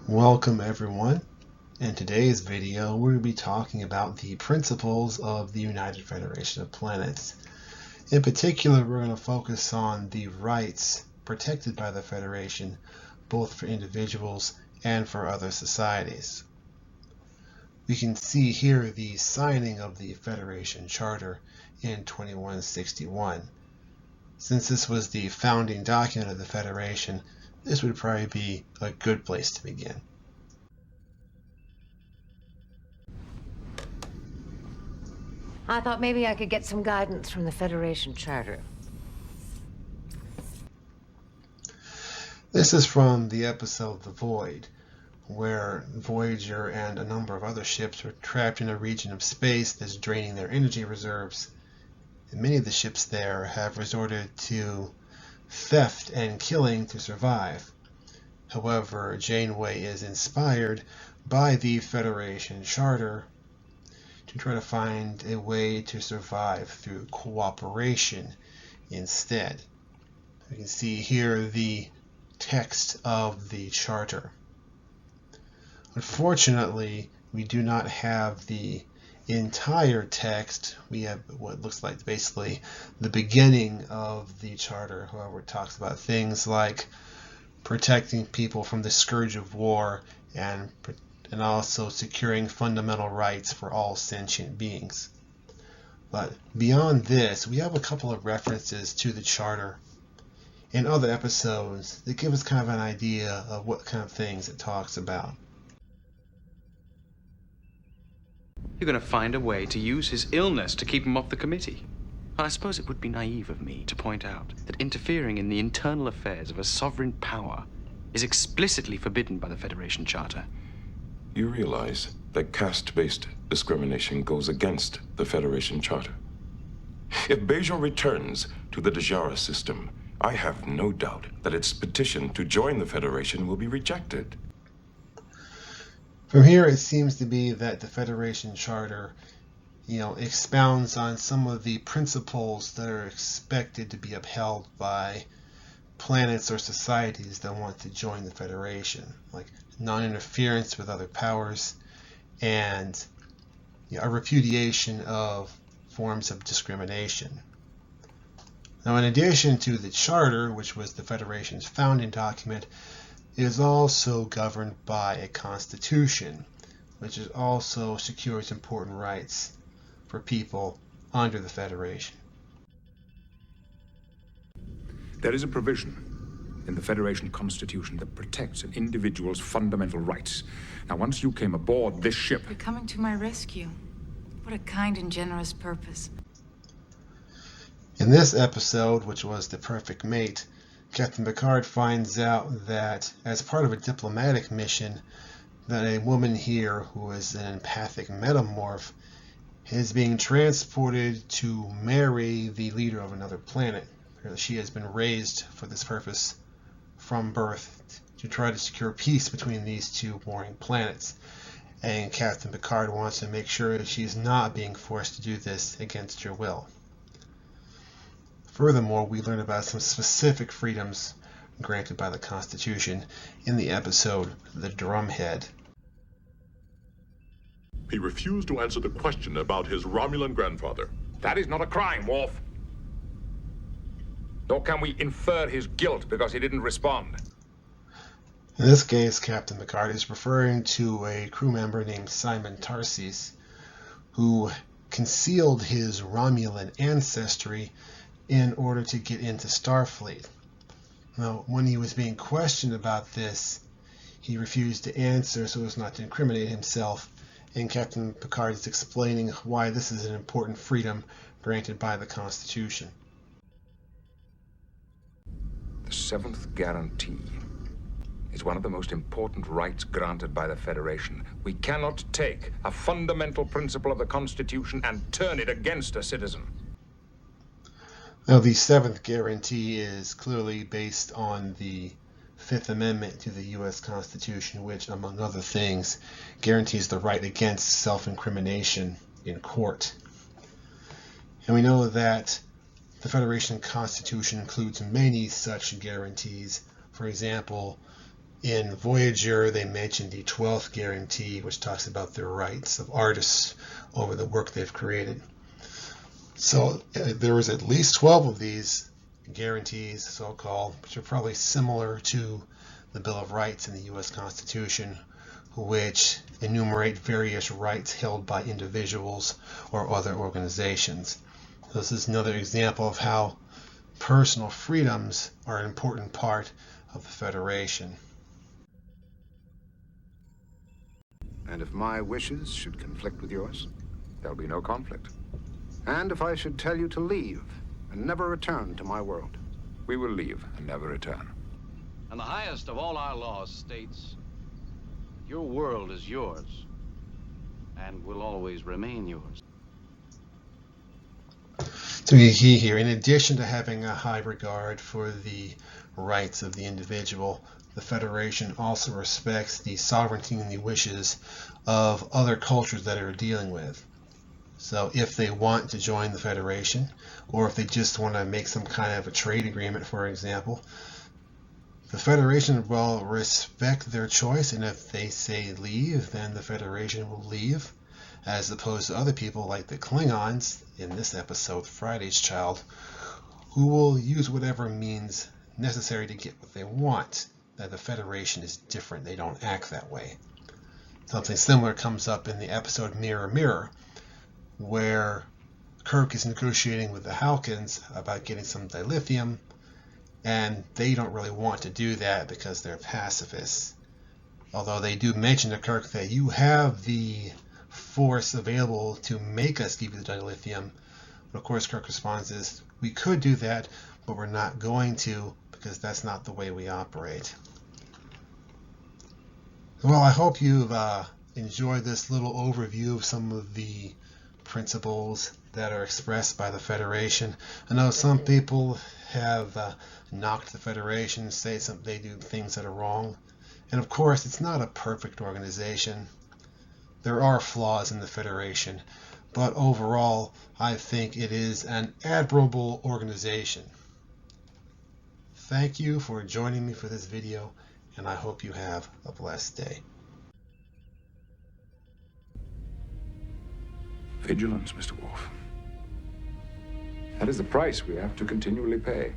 Welcome everyone. In today's video, we're going to be talking about the principles of the United Federation of Planets. In particular, we're going to focus on the rights protected by the Federation, both for individuals and for other societies. We can see here the signing of the Federation Charter in 2161. Since this was the founding document of the Federation, this would probably be a good place to begin. I thought maybe I could get some guidance from the Federation Charter. This is from the episode The Void, where Voyager and a number of other ships were trapped in a region of space that's draining their energy reserves. And many of the ships there have resorted to theft and killing to survive. However, Janeway is inspired by the Federation Charter to try to find a way to survive through cooperation instead. You can see here the text of the charter. Unfortunately, we do not have the entire text. We have what looks like basically the beginning of the charter. However, it talks about things like protecting people from the scourge of war and also securing fundamental rights for all sentient beings. But beyond this, we have a couple of references to the charter in other episodes that give us kind of an idea of what kind of things it talks about. You're going to find a way to use his illness to keep him off the committee. And I suppose it would be naive of me to point out that interfering in the internal affairs of a sovereign power is explicitly forbidden by the Federation Charter. You realize that caste-based discrimination goes against the Federation Charter. If Bajor returns to the Dajara system, I have no doubt that its petition to join the Federation will be rejected. From here, it seems to be that the Federation Charter, expounds on some of the principles that are expected to be upheld by planets or societies that want to join the Federation, like non-interference with other powers and a repudiation of forms of discrimination. Now, in addition to the Charter, which was the Federation's founding document, it is also governed by a Constitution, which also secures important rights for people under the Federation. There is a provision in the Federation Constitution that protects an individual's fundamental rights. Now, once you came aboard this ship... You're coming to my rescue. What a kind and generous purpose. In this episode, which was The Perfect Mate, Captain Picard finds out that as part of a diplomatic mission, that a woman here who is an empathic metamorph is being transported to marry the leader of another planet. She has been raised for this purpose from birth to try to secure peace between these two warring planets. And Captain Picard wants to make sure that she's not being forced to do this against her will. Furthermore, we learn about some specific freedoms granted by the Constitution in the episode The Drumhead. He refused to answer the question about his Romulan grandfather. That is not a crime, Worf. Nor can we infer his guilt because he didn't respond. In this case, Captain Picard is referring to a crew member named Simon Tarsis, who concealed his Romulan ancestry in order to get into Starfleet. Now, when he was being questioned about this, he refused to answer so as not to incriminate himself, and Captain Picard is explaining why this is an important freedom granted by the Constitution. The seventh guarantee is one of the most important rights granted by the Federation. We cannot take a fundamental principle of the Constitution and turn it against a citizen. Now, the seventh guarantee is clearly based on the Fifth Amendment to the U.S. Constitution, which, among other things, guarantees the right against self-incrimination in court. And we know that the Federation Constitution includes many such guarantees. For example, In Voyager, they mentioned the 12th guarantee, which talks about the rights of artists over the work they've created. So there was at least 12 of these guarantees, so-called, which are probably similar to the Bill of Rights in the U.S. Constitution, which enumerate various rights held by individuals or other organizations. This is another example of how personal freedoms are an important part of the Federation. And if my wishes should conflict with yours, there'll be no conflict. And if I should tell you to leave and never return to my world, we will leave and never return. And the highest of all our laws states, your world is yours and will always remain yours. So the key here, in addition to having a high regard for the rights of the individual, the Federation also respects the sovereignty and the wishes of other cultures that are dealing with. So if they want to join the Federation, or if they just want to make some kind of a trade agreement, for example, the Federation will respect their choice, and if they say leave, then the Federation will leave, as opposed to other people like the Klingons, in this episode, Friday's Child, who will use whatever means necessary to get what they want. That the Federation is different. They don't act that way. Something similar comes up in the episode Mirror Mirror, where Kirk is negotiating with the Halkins about getting some dilithium, and they don't really want to do that because they're pacifists. Although they do mention to Kirk that you have the force available to make us give you the dilithium. But of course Kirk responds is, we could do that, but we're not going to, because that's not the way we operate. Well, I hope you've enjoyed this little overview of some of the principles that are expressed by the Federation. I know some people have knocked the Federation, say they do things that are wrong. And of course, it's not a perfect organization. There are flaws in the Federation, but overall, I think it is an admirable organization. Thank you for joining me for this video, and I hope you have a blessed day. Vigilance, Mr. Worf. That is the price we have to continually pay.